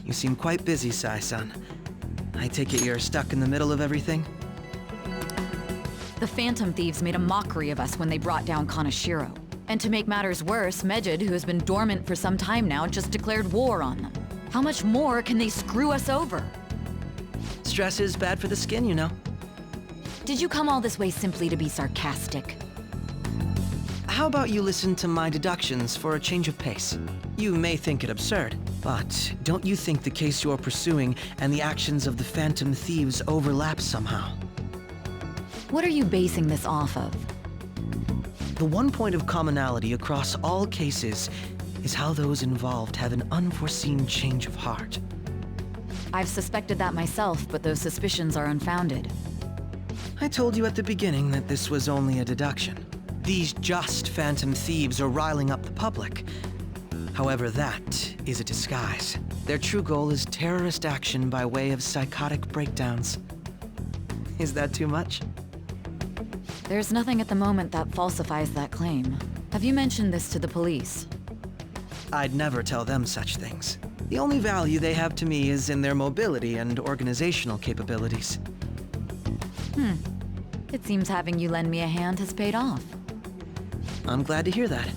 You seem quite busy, Sai-san. I take it you're stuck in the middle of everything? The Phantom Thieves made a mockery of us when they brought down Kaneshiro. And to make matters worse, Mejid, who has been dormant for some time now, just declared war on them. How much more can they screw us over? Stress is bad for the skin, you know. Did you come all this way simply to be sarcastic? How about you listen to my deductions for a change of pace? You may think it absurd, but don't you think the case you're pursuing and the actions of the Phantom Thieves overlap somehow? What are you basing this off of? The one point of commonality across all cases is how those involved have an unforeseen change of heart. I've suspected that myself, but those suspicions are unfounded. I told you at the beginning that this was only a deduction. These just Phantom Thieves are riling up the public. However, that is a disguise. Their true goal is terrorist action by way of psychotic breakdowns. Is that too much? There's nothing at the moment that falsifies that claim. Have you mentioned this to the police? I'd never tell them such things. The only value they have to me is in their mobility and organizational capabilities. It seems having you lend me a hand has paid off. I'm glad to hear that.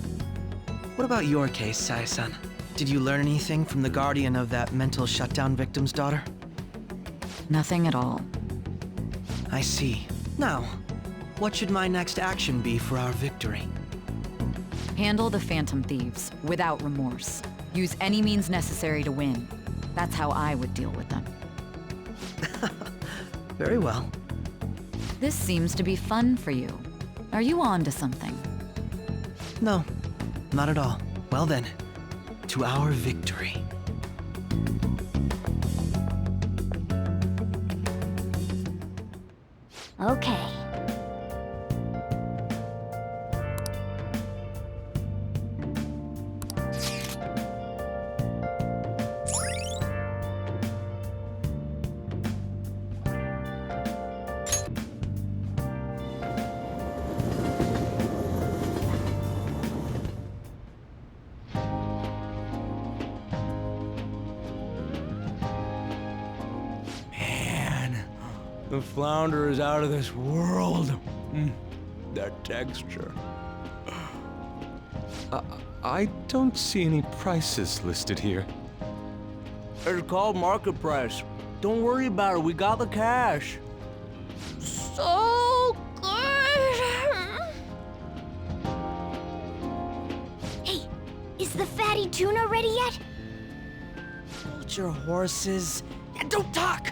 What about your case, Sai-san? Did you learn anything from the guardian of that mental shutdown victim's daughter? Nothing at all. I see. Now, what should my next action be for our victory? Handle the Phantom Thieves without remorse. Use any means necessary to win. That's how I would deal with them. Very well. This seems to be fun for you. Are you on to something? No, not at all. Well then, to our victory. Okay. The flounder is out of this world. That texture. I don't see any prices listed here. It's called market price. Don't worry about it, we got the cash. So good! Hey, is the fatty tuna ready yet? Hold your horses and don't talk!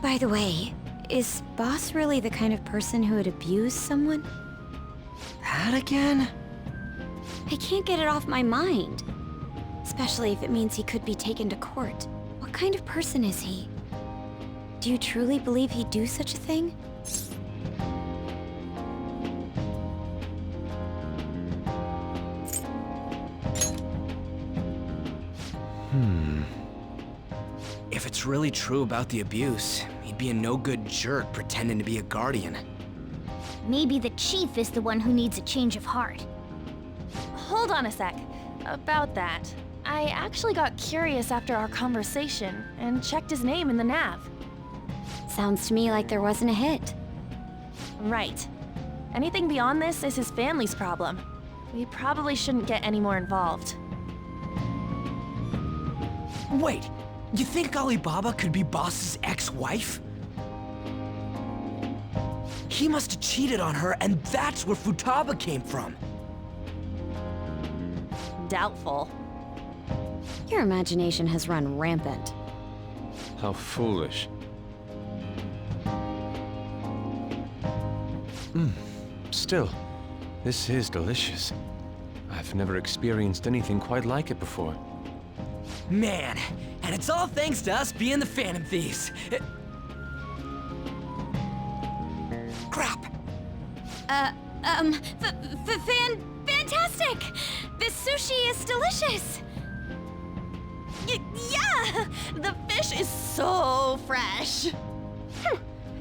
By the way, is Boss really the kind of person who would abuse someone? That again? I can't get it off my mind. Especially if it means he could be taken to court. What kind of person is he? Do you truly believe he'd do such a thing? If it's really true about the abuse, he'd be a no-good jerk pretending to be a guardian. Maybe the chief is the one who needs a change of heart. Hold on a sec. About that, I actually got curious after our conversation and checked his name in the nav. Sounds to me like there wasn't a hit. Right. Anything beyond this is his family's problem. We probably shouldn't get any more involved. Wait, you think Alibaba could be Boss's ex-wife? He must have cheated on her, and that's where Futaba came from. Doubtful. Your imagination has run rampant. How foolish. Still, this is delicious. I've never experienced anything quite like it before. Man, and it's all thanks to us being the Phantom Thieves. Crap! Fantastic! This sushi is delicious! Yeah! The fish is so fresh!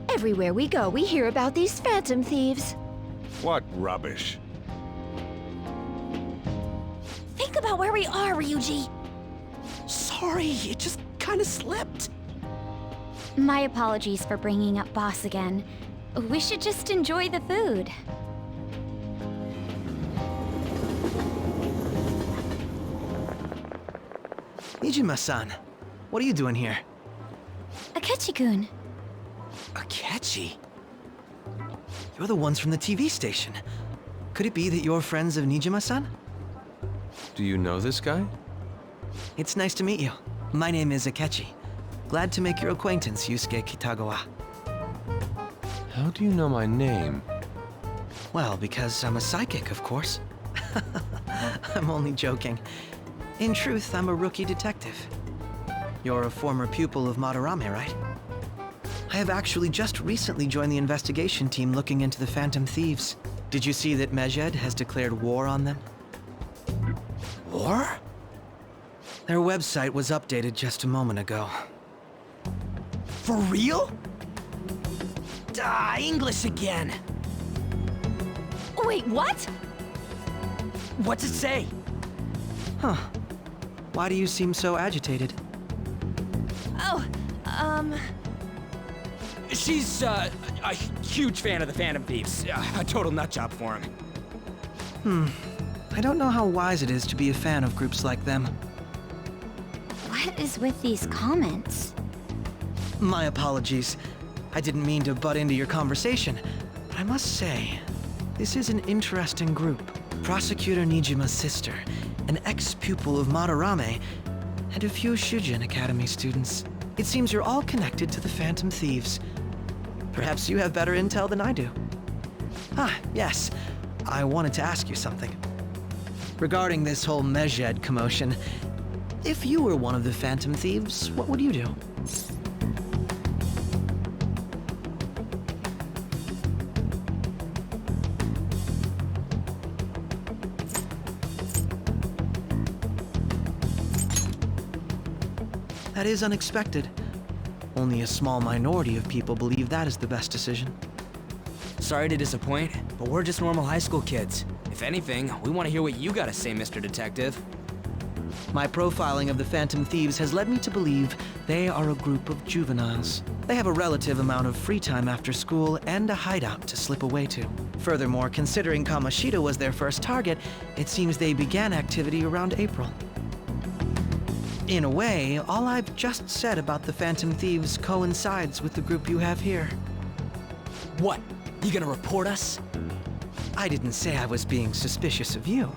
Everywhere we go, we hear about these Phantom Thieves. What rubbish. Think about where we are, Ryuji. So sorry, it just kinda slipped. My apologies for bringing up Boss again. We should just enjoy the food. Nijima-san, what are you doing here? Akechi-kun. Akechi? You're the ones from the TV station. Could it be that you're friends of Nijima-san? Do you know this guy? It's nice to meet you. My name is Akechi. Glad to make your acquaintance, Yusuke Kitagawa. How do you know my name? Well, because I'm a psychic, of course. I'm only joking. In truth, I'm a rookie detective. You're a former pupil of Madarame, right? I have actually just recently joined the investigation team looking into the Phantom Thieves. Did you see that Medjed has declared war on them? War? Their website was updated just a moment ago. For real? English again. Wait, what? What's it say? Huh. Why do you seem so agitated? Oh, She's, a huge fan of the Phantom Thieves. A total nutjob for him. I don't know how wise it is to be a fan of groups like them. What is with these comments? My apologies. I didn't mean to butt into your conversation, but I must say, this is an interesting group. Prosecutor Nijima's sister, an ex-pupil of Madarame, and a few Shujin Academy students. It seems you're all connected to the Phantom Thieves. Perhaps you have better intel than I do. Ah, yes. I wanted to ask you something. Regarding this whole Medjed commotion, if you were one of the Phantom Thieves, what would you do? That is unexpected. Only a small minority of people believe that is the best decision. Sorry to disappoint, but we're just normal high school kids. If anything, we want to hear what you gotta say, Mr. Detective. My profiling of the Phantom Thieves has led me to believe they are a group of juveniles. They have a relative amount of free time after school and a hideout to slip away to. Furthermore, considering Kamoshida was their first target, it seems they began activity around April. In a way, all I've just said about the Phantom Thieves coincides with the group you have here. What? You gonna report us? I didn't say I was being suspicious of you.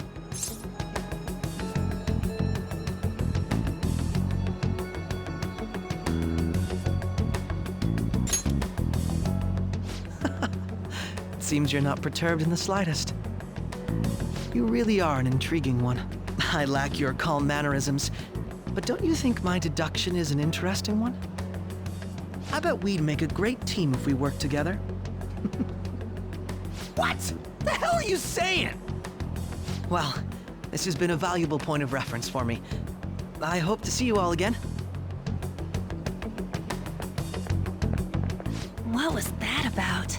It seems you're not perturbed in the slightest. You really are an intriguing one. I lack your calm mannerisms, but don't you think my deduction is an interesting one? I bet we'd make a great team if we worked together. What? The hell are you saying? Well, this has been a valuable point of reference for me. I hope to see you all again. what was that about?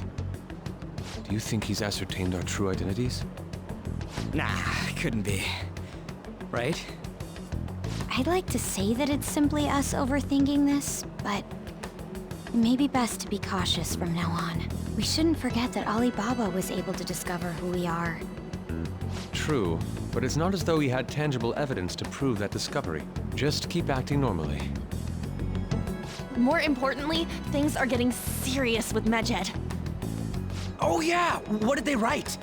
Do you think he's ascertained our true identities? Nah, couldn't be. Right? I'd like to say that it's simply us overthinking this, but it may be best to be cautious from now on. We shouldn't forget that Alibaba was able to discover who we are. True, but it's not as though he had tangible evidence to prove that discovery. Just keep acting normally. More importantly, things are getting serious with Medjed. Oh yeah, what did they write?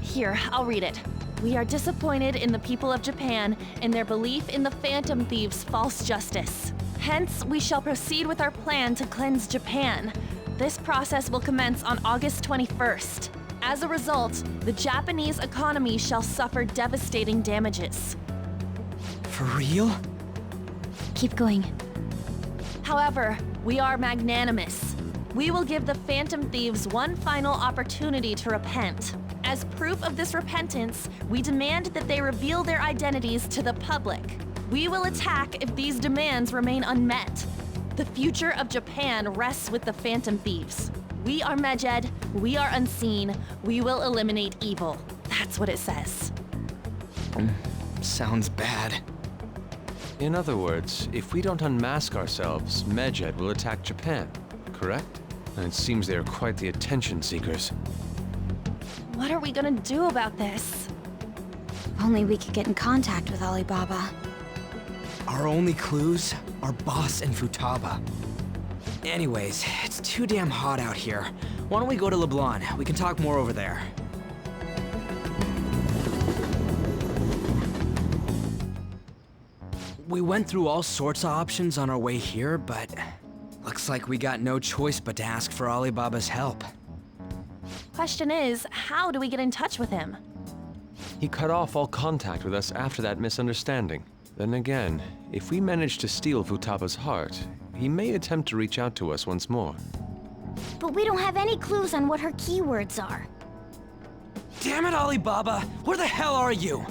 Here, I'll read it. We are disappointed in the people of Japan in their belief in the Phantom Thieves' false justice. Hence, we shall proceed with our plan to cleanse Japan. This process will commence on August 21st. As a result, the Japanese economy shall suffer devastating damages. For real? Keep going. However, we are magnanimous. We will give the Phantom Thieves one final opportunity to repent. As proof of this repentance, we demand that they reveal their identities to the public. We will attack if these demands remain unmet. The future of Japan rests with the Phantom Thieves. We are Medjed, we are unseen, we will eliminate evil. That's what it says. Sounds bad. In other words, if we don't unmask ourselves, Medjed will attack Japan, correct? And it seems they are quite the attention seekers. What are we gonna do about this? If only we could get in contact with Alibaba. Our only clues are Boss and Futaba. Anyways, it's too damn hot out here. Why don't we go to Leblanc? We can talk more over there. We went through all sorts of options on our way here, but looks like we got no choice but to ask for Alibaba's help. Question is, how do we get in touch with him? He cut off all contact with us after that misunderstanding. Then again, if we manage to steal Futaba's heart, he may attempt to reach out to us once more. But we don't have any clues on what her keywords are. Damn it, Alibaba! Where the hell are you?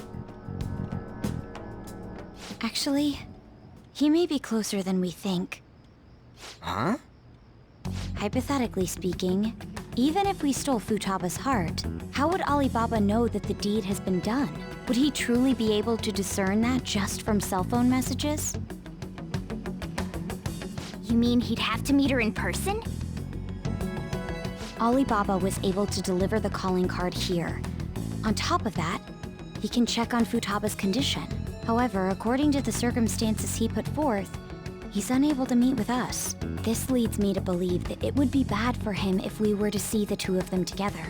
Actually, he may be closer than we think. Huh? Hypothetically speaking, even if we stole Futaba's heart, how would Alibaba know that the deed has been done? Would he truly be able to discern that just from cell phone messages? You mean he'd have to meet her in person? Alibaba was able to deliver the calling card here. On top of that, he can check on Futaba's condition. However, according to the circumstances he put forth, he's unable to meet with us. This leads me to believe that it would be bad for him if we were to see the two of them together.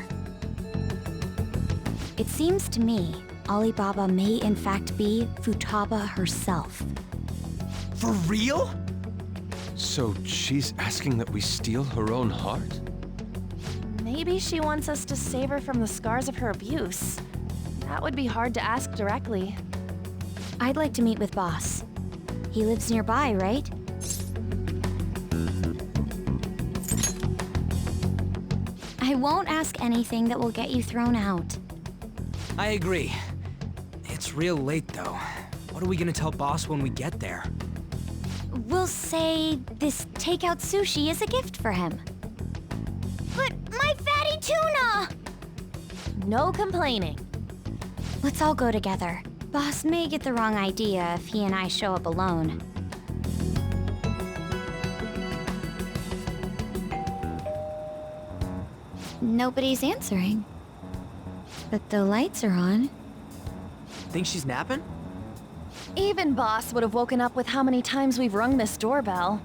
It seems to me Alibaba may in fact be Futaba herself. For real? So she's asking that we steal her own heart? Maybe she wants us to save her from the scars of her abuse. That would be hard to ask directly. I'd like to meet with Boss. He lives nearby, right? I won't ask anything that will get you thrown out. I agree. It's real late, though. What are we gonna tell Boss when we get there? We'll say this takeout sushi is a gift for him. But my fatty tuna! No complaining. Let's all go together. Boss may get the wrong idea if he and I show up alone. Nobody's answering. But the lights are on. Think she's napping? Even Boss would have woken up with how many times we've rung this doorbell.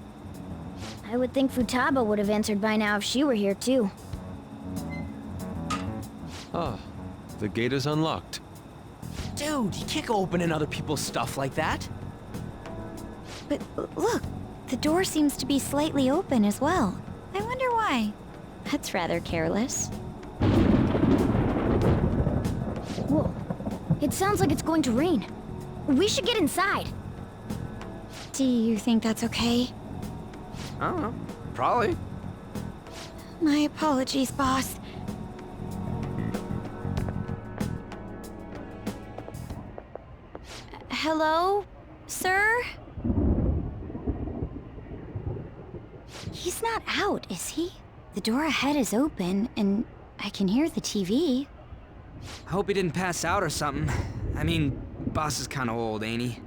I would think Futaba would have answered by now if she were here too. Ah, the gate is unlocked. Dude, you can't go opening other people's stuff like that. But look, the door seems to be slightly open as well. I wonder why. That's rather careless. Whoa. It sounds like it's going to rain. We should get inside. Do you think that's okay? I don't know. Probably. My apologies, boss. Hello, sir? He's not out, is he? The door ahead is open, and I can hear the TV. I hope he didn't pass out or something. I mean, Boss is kinda old, ain't he?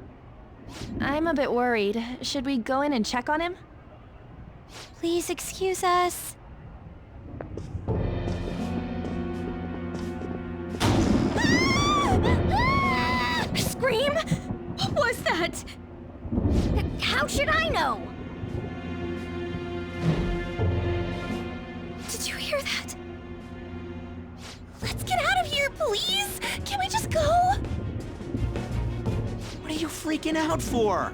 I'm a bit worried. Should we go in and check on him? Please excuse us. Scream? What was that? How should I know? Did you hear that? Let's get out of here, please! Can we just go? What are you freaking out for?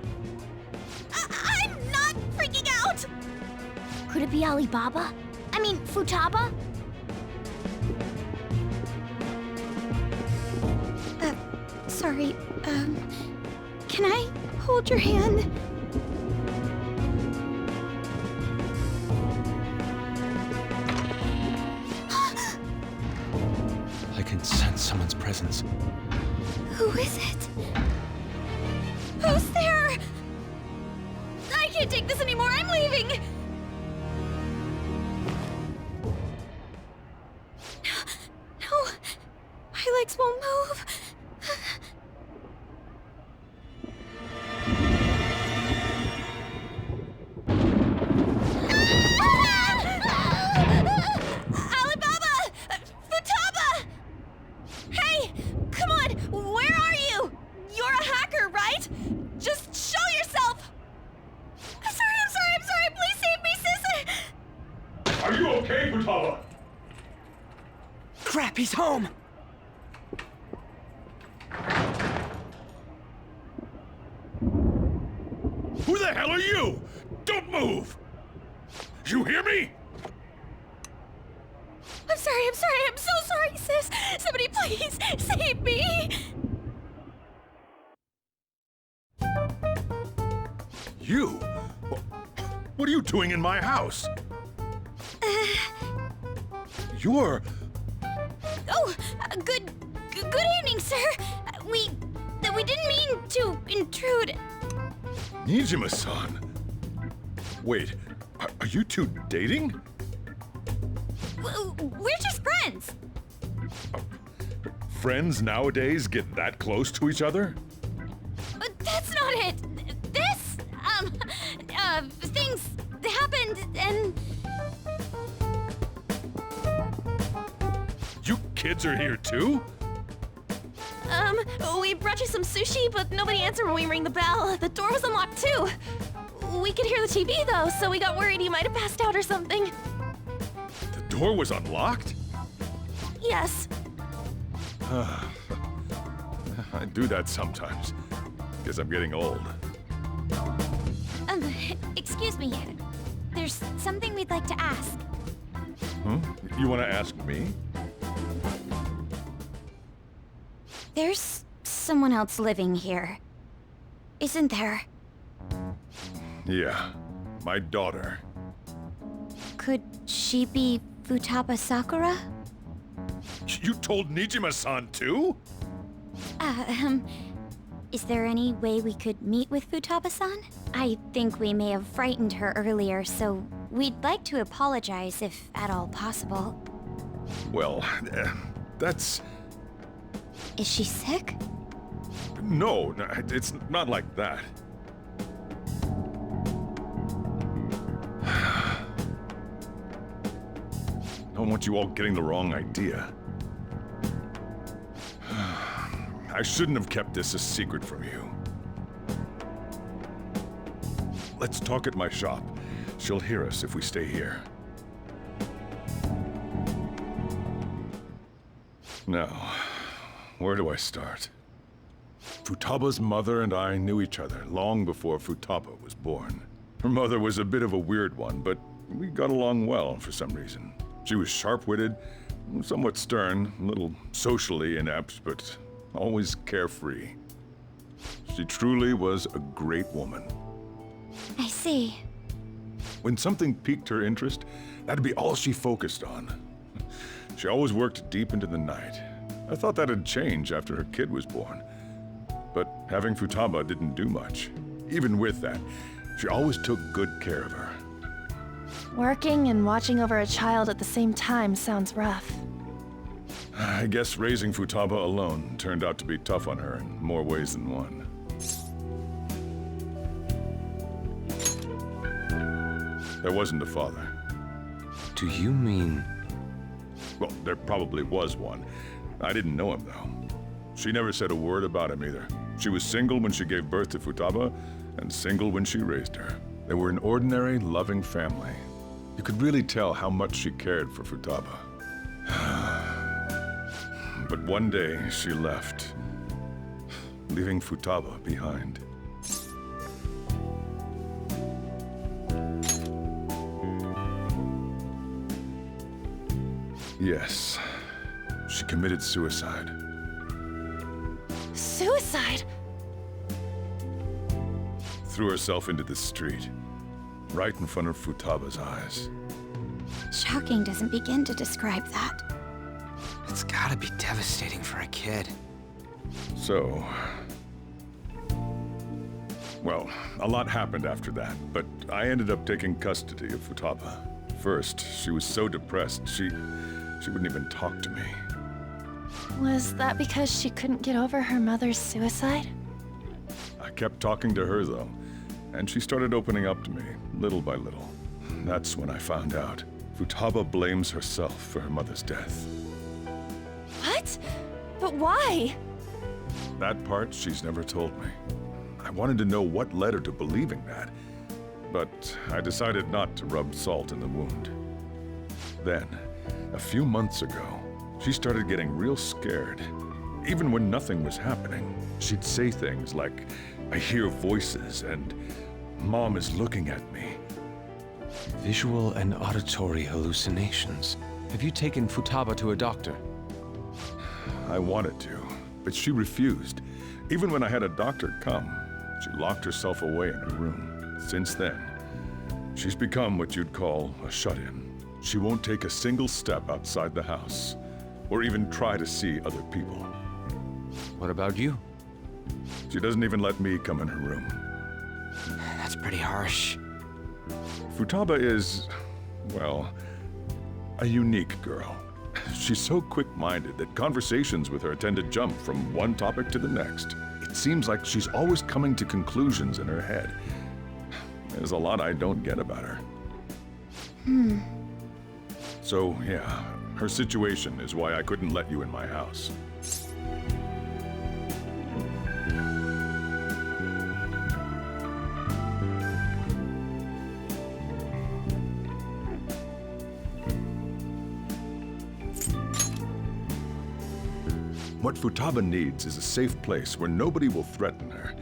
I'm not freaking out! Could it be Alibaba? I mean, Futaba? Sorry, can I hold your hand? I can sense someone's presence. Who is it? Who's there? I can't take this anymore, I'm leaving! No, my legs won't move. home! Who the hell are you? Don't move! You hear me? I'm so sorry, sis. Somebody please save me. You? What are you doing in my house? You're... Oh, good evening, sir. We didn't mean to intrude. Nijima-san. Wait, are you two dating? We're just friends. Friends nowadays get that close to each other? That's not it. This, things happened and... You kids are here too? We brought you some sushi, but nobody answered when we rang the bell. The door was unlocked too. We could hear the TV though, so we got worried you might have passed out or something. The door was unlocked? Yes. I do that sometimes. Guess I'm getting old. Excuse me. There's something we'd like to ask. Huh? You want to ask me? There's someone else living here, isn't there? Yeah, my daughter. Could she be Futaba Sakura? You told Nijima-san too? Is there any way we could meet with Futaba-san? I think we may have frightened her earlier, so we'd like to apologize if at all possible. Well, that's... Is she sick? No, it's not like that. I don't want you all getting the wrong idea. I shouldn't have kept this a secret from you. Let's talk at my shop. She'll hear us if we stay here. Now, where do I start? Futaba's mother and I knew each other long before Futaba was born. Her mother was a bit of a weird one, but we got along well for some reason. She was sharp-witted, somewhat stern, a little socially inept, but always carefree. She truly was a great woman. I see. When something piqued her interest, that'd be all she focused on. She always worked deep into the night. I thought that'd change after her kid was born. But having Futaba didn't do much. Even with that, she always took good care of her. Working and watching over a child at the same time sounds rough. I guess raising Futaba alone turned out to be tough on her in more ways than one. There wasn't a father. Do you mean... Well, there probably was one. I didn't know him, though. She never said a word about him either. She was single when she gave birth to Futaba, and single when she raised her. They were an ordinary, loving family. You could really tell how much she cared for Futaba. But one day, she left, leaving Futaba behind. Yes, she committed suicide. Suicide? Threw herself into the street, right in front of Futaba's eyes. Shocking doesn't begin to describe that. It's gotta be devastating for a kid. So... Well, a lot happened after that, but I ended up taking custody of Futaba. First, she was so depressed, she wouldn't even talk to me. Was that because she couldn't get over her mother's suicide? I kept talking to her, though, and she started opening up to me, little by little. That's when I found out. Futaba blames herself for her mother's death. What? But why? That part she's never told me. I wanted to know what led her to believing that, but I decided not to rub salt in the wound. Then, a few months ago, she started getting real scared. Even when nothing was happening, she'd say things like, "I hear voices," and "Mom is looking at me." Visual and auditory hallucinations. Have you taken Futaba to a doctor? I wanted to, but she refused. Even when I had a doctor come, she locked herself away in her room. Since then, she's become what you'd call a shut-in. She won't take a single step outside the house, or even try to see other people. What about you? She doesn't even let me come in her room. That's pretty harsh. Futaba is, well, a unique girl. She's so quick-minded that conversations with her tend to jump from one topic to the next. It seems like she's always coming to conclusions in her head. There's a lot I don't get about her. So, yeah, her situation is why I couldn't let you in my house. What Futaba needs is a safe place where nobody will threaten her.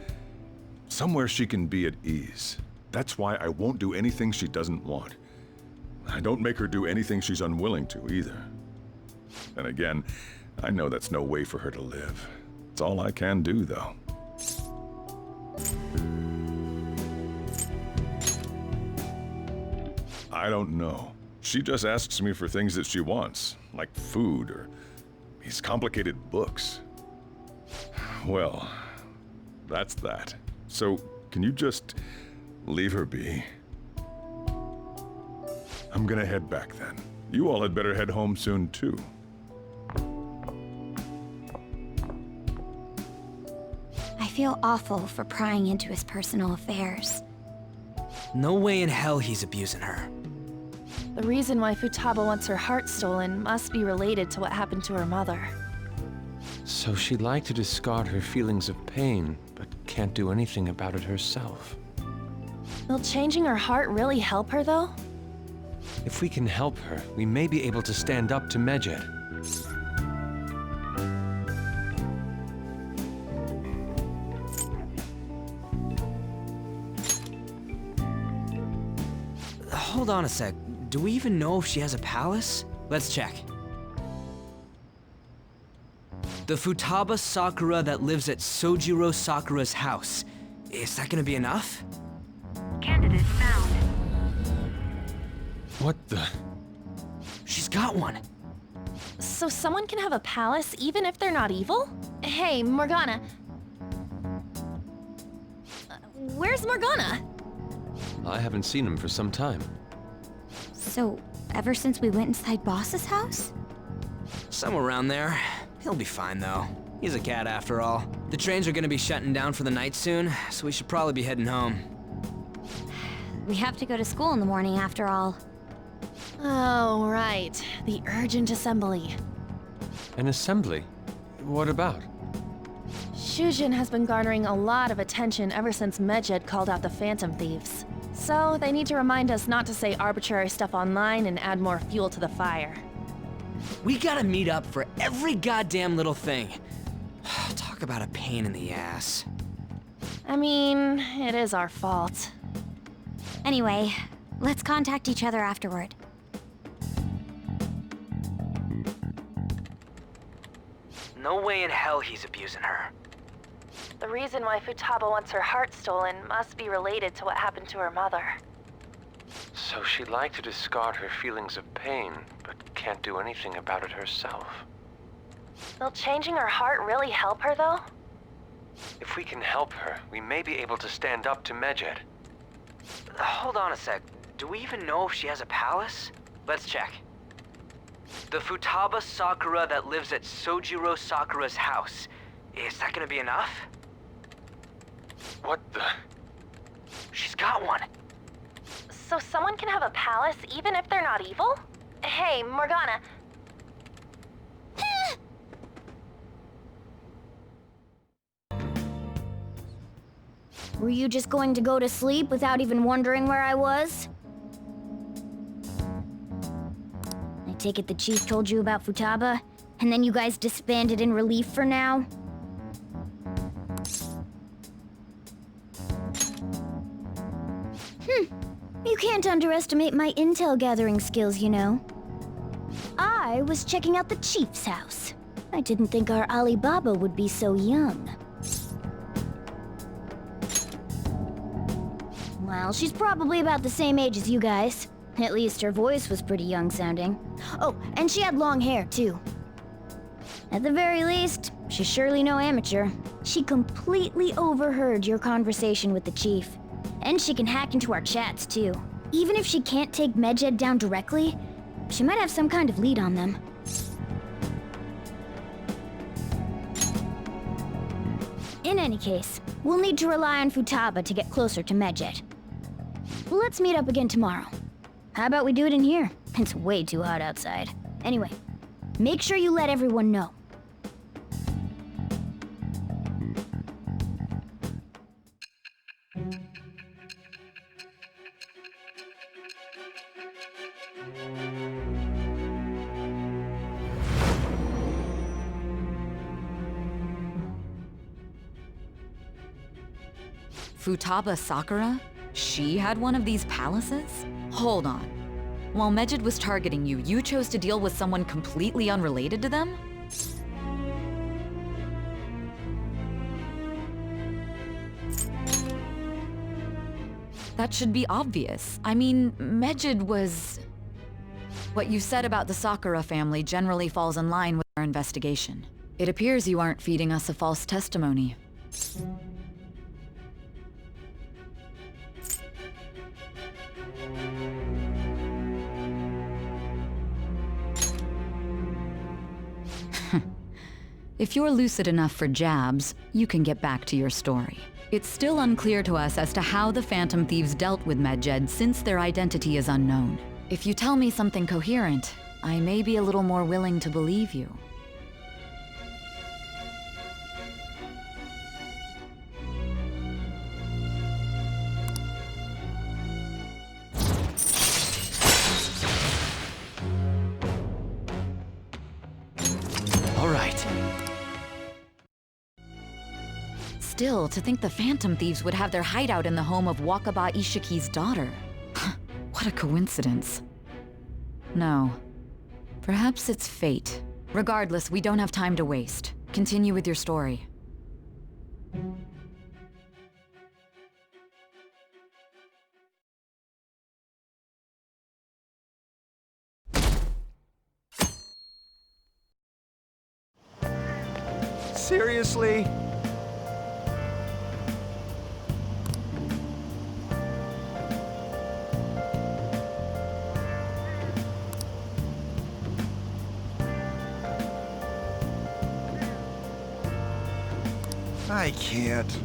Somewhere she can be at ease. That's why I won't do anything she doesn't want. I don't make her do anything she's unwilling to, either. And again, I know that's no way for her to live. It's all I can do, though. I don't know. She just asks me for things that she wants, like food or these complicated books. Well, that's that. So, can you just leave her be? I'm gonna head back then. You all had better head home soon, too. I feel awful for prying into his personal affairs. No way in hell he's abusing her. The reason why Futaba wants her heart stolen must be related to what happened to her mother. So she'd like to discard her feelings of pain, but can't do anything about it herself. Will changing her heart really help her, though? If we can help her, we may be able to stand up to Medjed. Hold on a sec. Do we even know if she has a palace? Let's check. The Futaba Sakura that lives at Sojiro Sakura's house. Is that gonna be enough? Candidate found. What the? She's got one. So someone can have a palace even if they're not evil? Hey, Morgana. Where's Morgana? I haven't seen him for some time. So, ever since we went inside Boss's house? Somewhere around there. He'll be fine, though. He's a cat, after all. The trains are gonna be shutting down for the night soon, so we should probably be heading home. We have to go to school in the morning, after all. Oh, right. The urgent assembly. An assembly? What about? Shujin has been garnering a lot of attention ever since Medjed called out the Phantom Thieves. So, they need to remind us not to say arbitrary stuff online and add more fuel to the fire. We gotta meet up for every goddamn little thing. Talk about a pain in the ass. I mean, it is our fault. Anyway, let's contact each other afterward. No way in hell he's abusing her. The reason why Futaba wants her heart stolen must be related to what happened to her mother. So she'd like to discard her feelings of pain, but can't do anything about it herself. Will changing her heart really help her, though? If we can help her, we may be able to stand up to Medjed. Hold on a sec. Do we even know if she has a palace? Let's check. The Futaba Sakura that lives at Sojiro Sakura's house. Is that gonna be enough? What the? She's got one. So someone can have a palace even if they're not evil? Hey, Morgana. Were you just going to go to sleep without even wondering where I was? I take it the chief told you about Futaba? And then you guys disbanded in relief for now? You can't underestimate my intel gathering skills, you know. I was checking out the chief's house. I didn't think our Alibaba would be so young. Well, she's probably about the same age as you guys. At least her voice was pretty young sounding. Oh, and she had long hair, too. At the very least, she's surely no amateur. She completely overheard your conversation with the chief. And she can hack into our chats, too. Even if she can't take Medjed down directly, she might have some kind of lead on them. In any case, we'll need to rely on Futaba to get closer to Medjed. Let's meet up again tomorrow. How about we do it in here? It's way too hot outside. Anyway, make sure you let everyone know. Futaba Sakura? She had one of these palaces? Hold on. While Medjed was targeting you, you chose to deal with someone completely unrelated to them? That should be obvious. I mean, Medjed was... What you said about the Sakura family generally falls in line with our investigation. It appears you aren't feeding us a false testimony. If you're lucid enough for jabs, you can get back to your story. It's still unclear to us as to how the Phantom Thieves dealt with Medjed since their identity is unknown. If you tell me something coherent, I may be a little more willing to believe you. All right. Still, to think the Phantom Thieves would have their hideout in the home of Wakaba Ishiki's daughter. What a coincidence. No. Perhaps it's fate. Regardless, we don't have time to waste. Continue with your story. Seriously? I can't.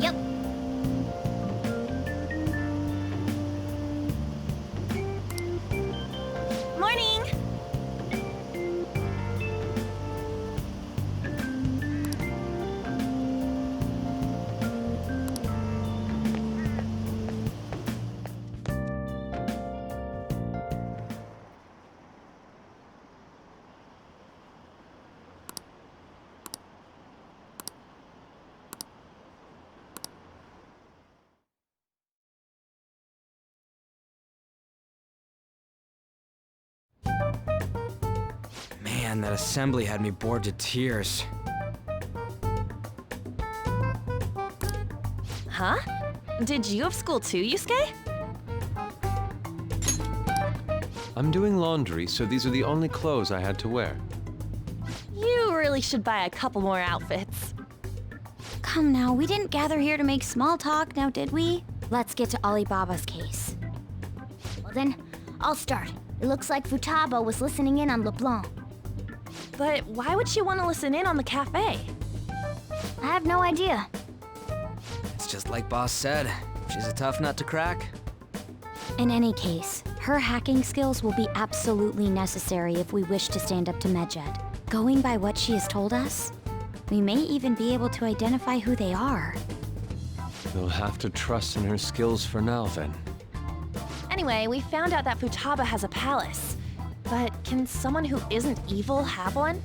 Yep. Morning! Man, that assembly had me bored to tears. Huh? Did you have school too, Yusuke? I'm doing laundry, so these are the only clothes I had to wear. You really should buy a couple more outfits. come now, we didn't gather here to make small talk, now did we? Let's get to Alibaba's case. Well then, I'll start. It looks like Futaba was listening in on LeBlanc. But why would she want to listen in on the cafe? I have no idea. It's just like Boss said. She's a tough nut to crack. In any case, her hacking skills will be absolutely necessary if we wish to stand up to Medjed. Going by what she has told us, we may even be able to identify who they are. We'll have to trust in her skills for now, then. Anyway, we found out that Futaba has a palace. But can someone who isn't evil have one?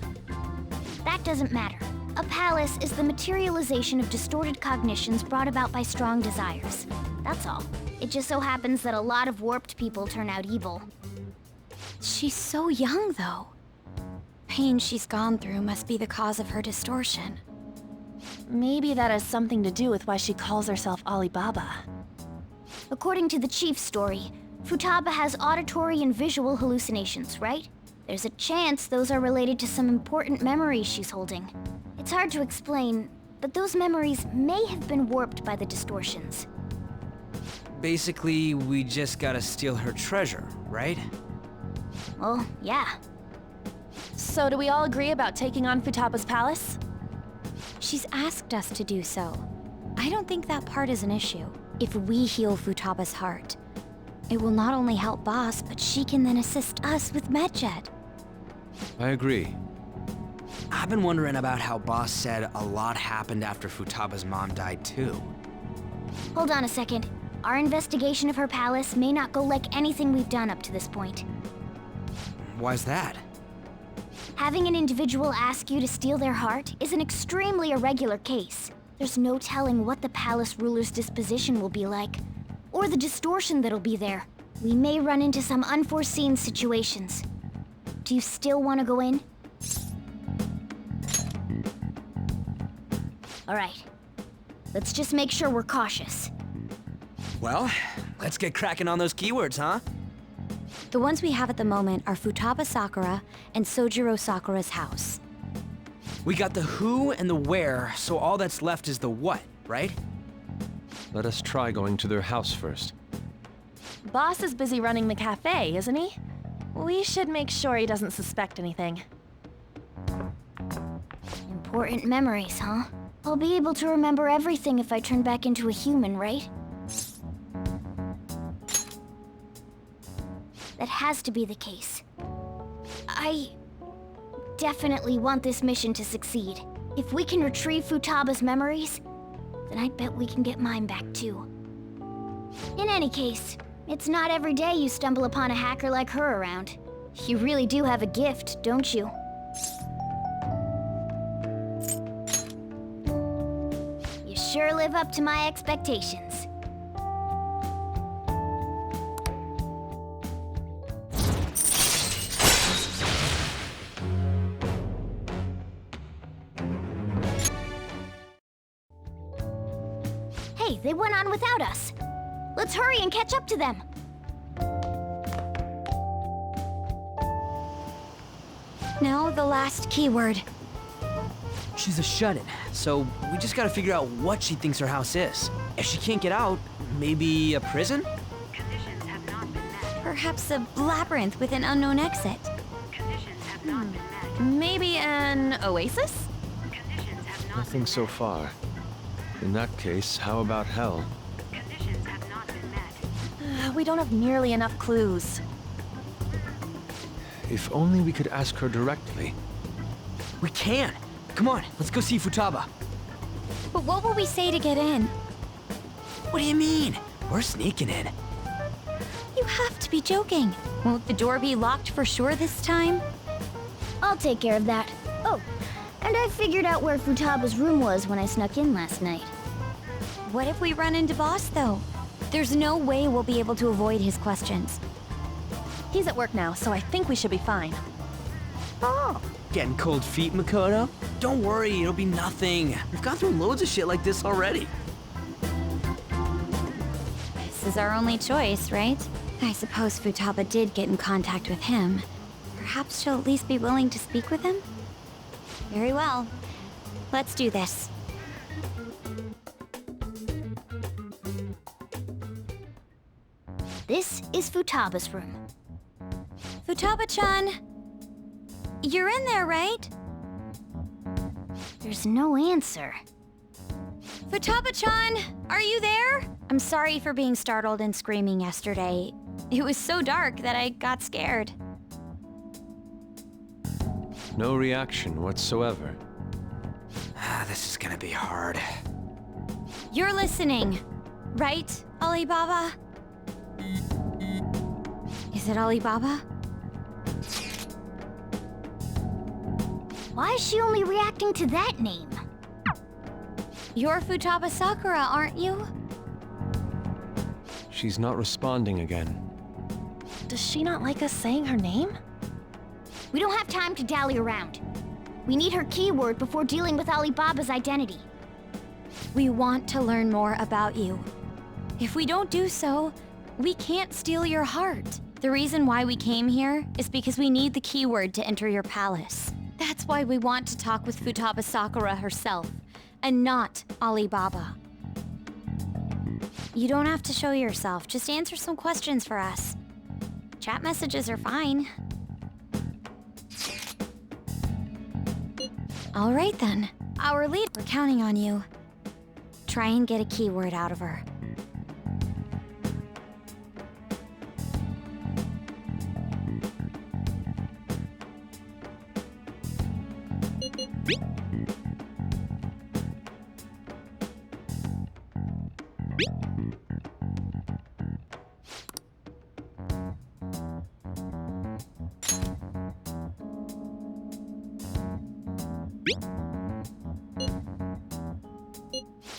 That doesn't matter. A palace is the materialization of distorted cognitions brought about by strong desires. That's all. It just so happens that a lot of warped people turn out evil. She's so young, though. Pain she's gone through must be the cause of her distortion. Maybe that has something to do with why she calls herself Alibaba. According to the chief's story, Futaba has auditory and visual hallucinations, right? There's a chance those are related to some important memories she's holding. It's hard to explain, but those memories may have been warped by the distortions. Basically, we just gotta steal her treasure, right? Well, yeah. So do we all agree about taking on Futaba's palace? She's asked us to do so. I don't think that part is an issue. If we heal Futaba's heart, it will not only help Boss, but she can then assist us with Medjed. I agree. I've been wondering about how Boss said a lot happened after Futaba's mom died too. Hold on a second. Our investigation of her palace may not go like anything we've done up to this point. Why's that? Having an individual ask you to steal their heart is an extremely irregular case. There's no telling what the palace ruler's disposition will be like, or the distortion that'll be there. We may run into some unforeseen situations. Do you still want to go in? All right. Let's just make sure we're cautious. Well, let's get cracking on those keywords, huh? The ones we have at the moment are Futaba Sakura and Sojiro Sakura's house. We got the who and the where, so all that's left is the what, right? Let us try going to their house first. Boss is busy running the cafe, isn't he? We should make sure he doesn't suspect anything. Important memories, huh? I'll be able to remember everything if I turn back into a human, right? That has to be the case. I definitely want this mission to succeed. If we can retrieve Futaba's memories, then I bet we can get mine back too. In any case, it's not every day you stumble upon a hacker like her around. You really do have a gift, don't you? You sure live up to my expectations. Hey, they went on without us. Let's hurry and catch up to them. Now the last keyword. She's a shut-in, so we just gotta figure out what she thinks her house is. If she can't get out, maybe a prison? Conditions have not been met. Perhaps a labyrinth with an unknown exit. Conditions have not been met. Maybe an oasis? Conditions have not Nothing been so met. far. In that case, how about hell? Conditions have not been met. We don't have nearly enough clues. If only we could ask her directly. We can! Come on, let's go see Futaba. But what will we say to get in? What do you mean? We're sneaking in. You have to be joking. Won't the door be locked for sure this time? I'll take care of that. Oh, and I figured out where Futaba's room was when I snuck in last night. What if we run into Boss, though? There's no way we'll be able to avoid his questions. He's at work now, so I think we should be fine. Oh, getting cold feet, Makoto? Don't worry, it'll be nothing. We've gone through loads of shit like this already. This is our only choice, right? I suppose Futaba did get in contact with him. Perhaps she'll at least be willing to speak with him? Very well. Let's do this. This is Futaba's room. Futaba-chan, you're in there, right? There's no answer. Futaba-chan, are you there? I'm sorry for being startled and screaming yesterday. It was so dark that I got scared. No reaction whatsoever. This is gonna be hard. You're listening, right, Alibaba? Is it Alibaba? Why is she only reacting to that name? You're Futaba Sakura, aren't you? She's not responding again. Does she not like us saying her name? We don't have time to dally around. We need her keyword before dealing with Alibaba's identity. We want to learn more about you. If we don't do so, we can't steal your heart. The reason why we came here is because we need the keyword to enter your palace. That's why we want to talk with Futaba Sakura herself, and not Alibaba. You don't have to show yourself, just answer some questions for us. Chat messages are fine. All right then, our lead, we're counting on you. Try and get a keyword out of her.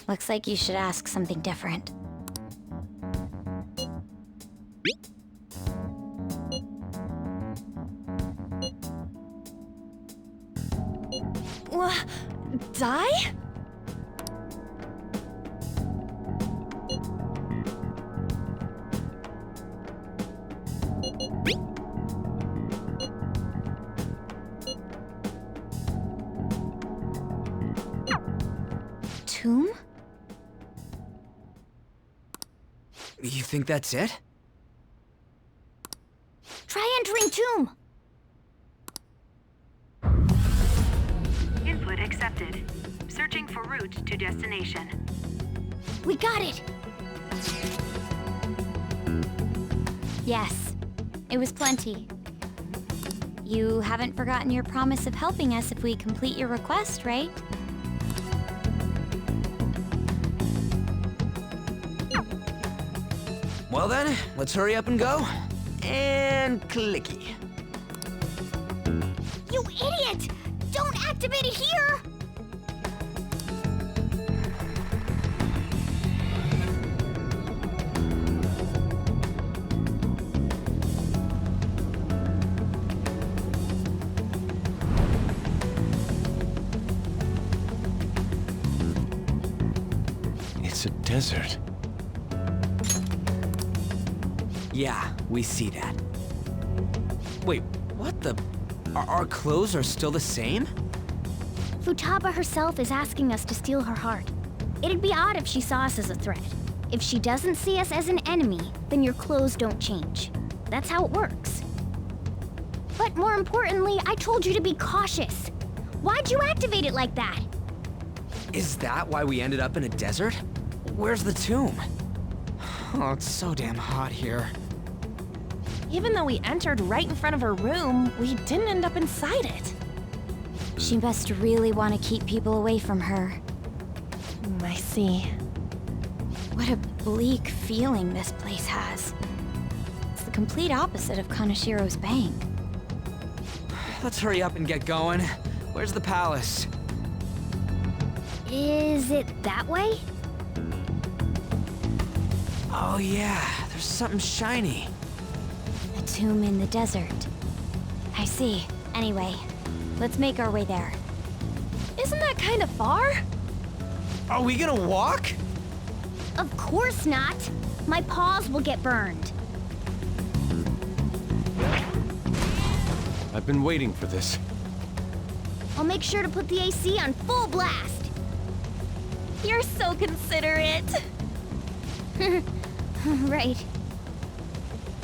Looks like you should ask something different. Die? Tomb? You think that's it? Try entering tomb! Input accepted. Searching for route to destination. We got it! Yes, it was plenty. You haven't forgotten your promise of helping us if we complete your request, right? Well then, let's hurry up and go. And clicky. You idiot! Don't activate it here! It's a desert. Yeah, we see that. Wait, what the? Our clothes are still the same? Futaba herself is asking us to steal her heart. It'd be odd if she saw us as a threat. If she doesn't see us as an enemy, then your clothes don't change. That's how it works. But more importantly, I told you to be cautious. Why'd you activate it like that? Is that why we ended up in a desert? Where's the tomb? Oh, it's so damn hot here. Even though we entered right in front of her room, we didn't end up inside it. She must really want to keep people away from her. I see. What a bleak feeling this place has. It's the complete opposite of Kanashiro's bank. Let's hurry up and get going. Where's the palace? Is it that way? Oh yeah, there's something shiny. A tomb in the desert. I see. Anyway, let's make our way there. Isn't that kind of far? Are we gonna walk? Of course not. My paws will get burned. I've been waiting for this. I'll make sure to put the AC on full blast. You're so considerate. Right.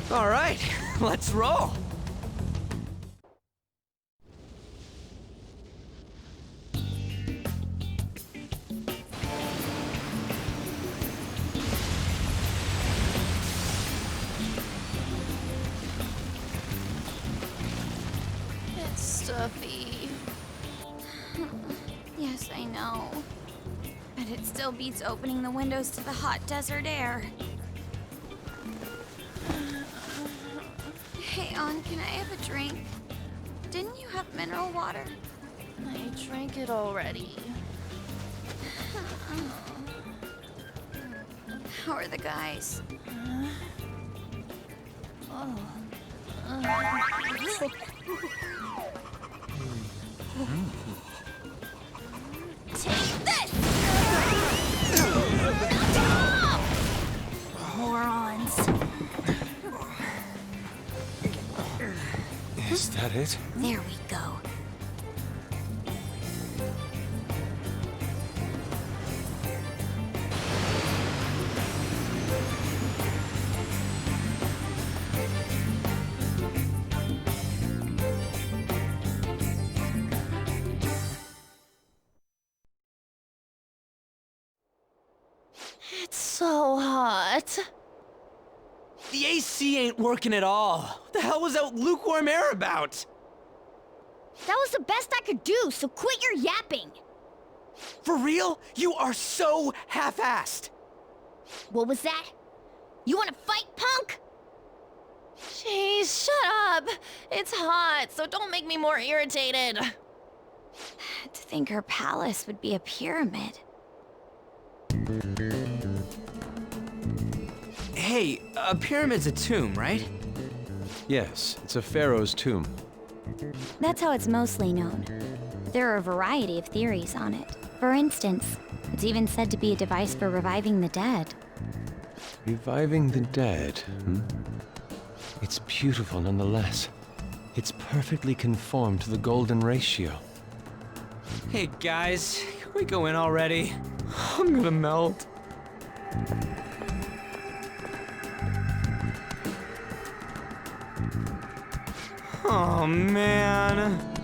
All right, let's roll. It's stuffy. Yes, I know. But it still beats opening the windows to the hot desert air. Hey, On, can I have a drink? Didn't you have mineral water? I drank it already. How are the guys? Take this! Morons. Is that it? There we go. It's so hot. The AC ain't working at all. What the hell was that lukewarm air about? That was the best I could do, so quit your yapping. For real? You are so half-assed. What was that? You wanna fight, punk? Jeez, shut up. It's hot, so don't make me more irritated. To think her palace would be a pyramid. Hey, a pyramid's a tomb, right? Yes, it's a pharaoh's tomb. That's how it's mostly known. There are a variety of theories on it. For instance, it's even said to be a device for reviving the dead. Reviving the dead, hmm? It's beautiful nonetheless. It's perfectly conformed to the golden ratio. Hey guys, can we go in already? I'm gonna melt. Oh man.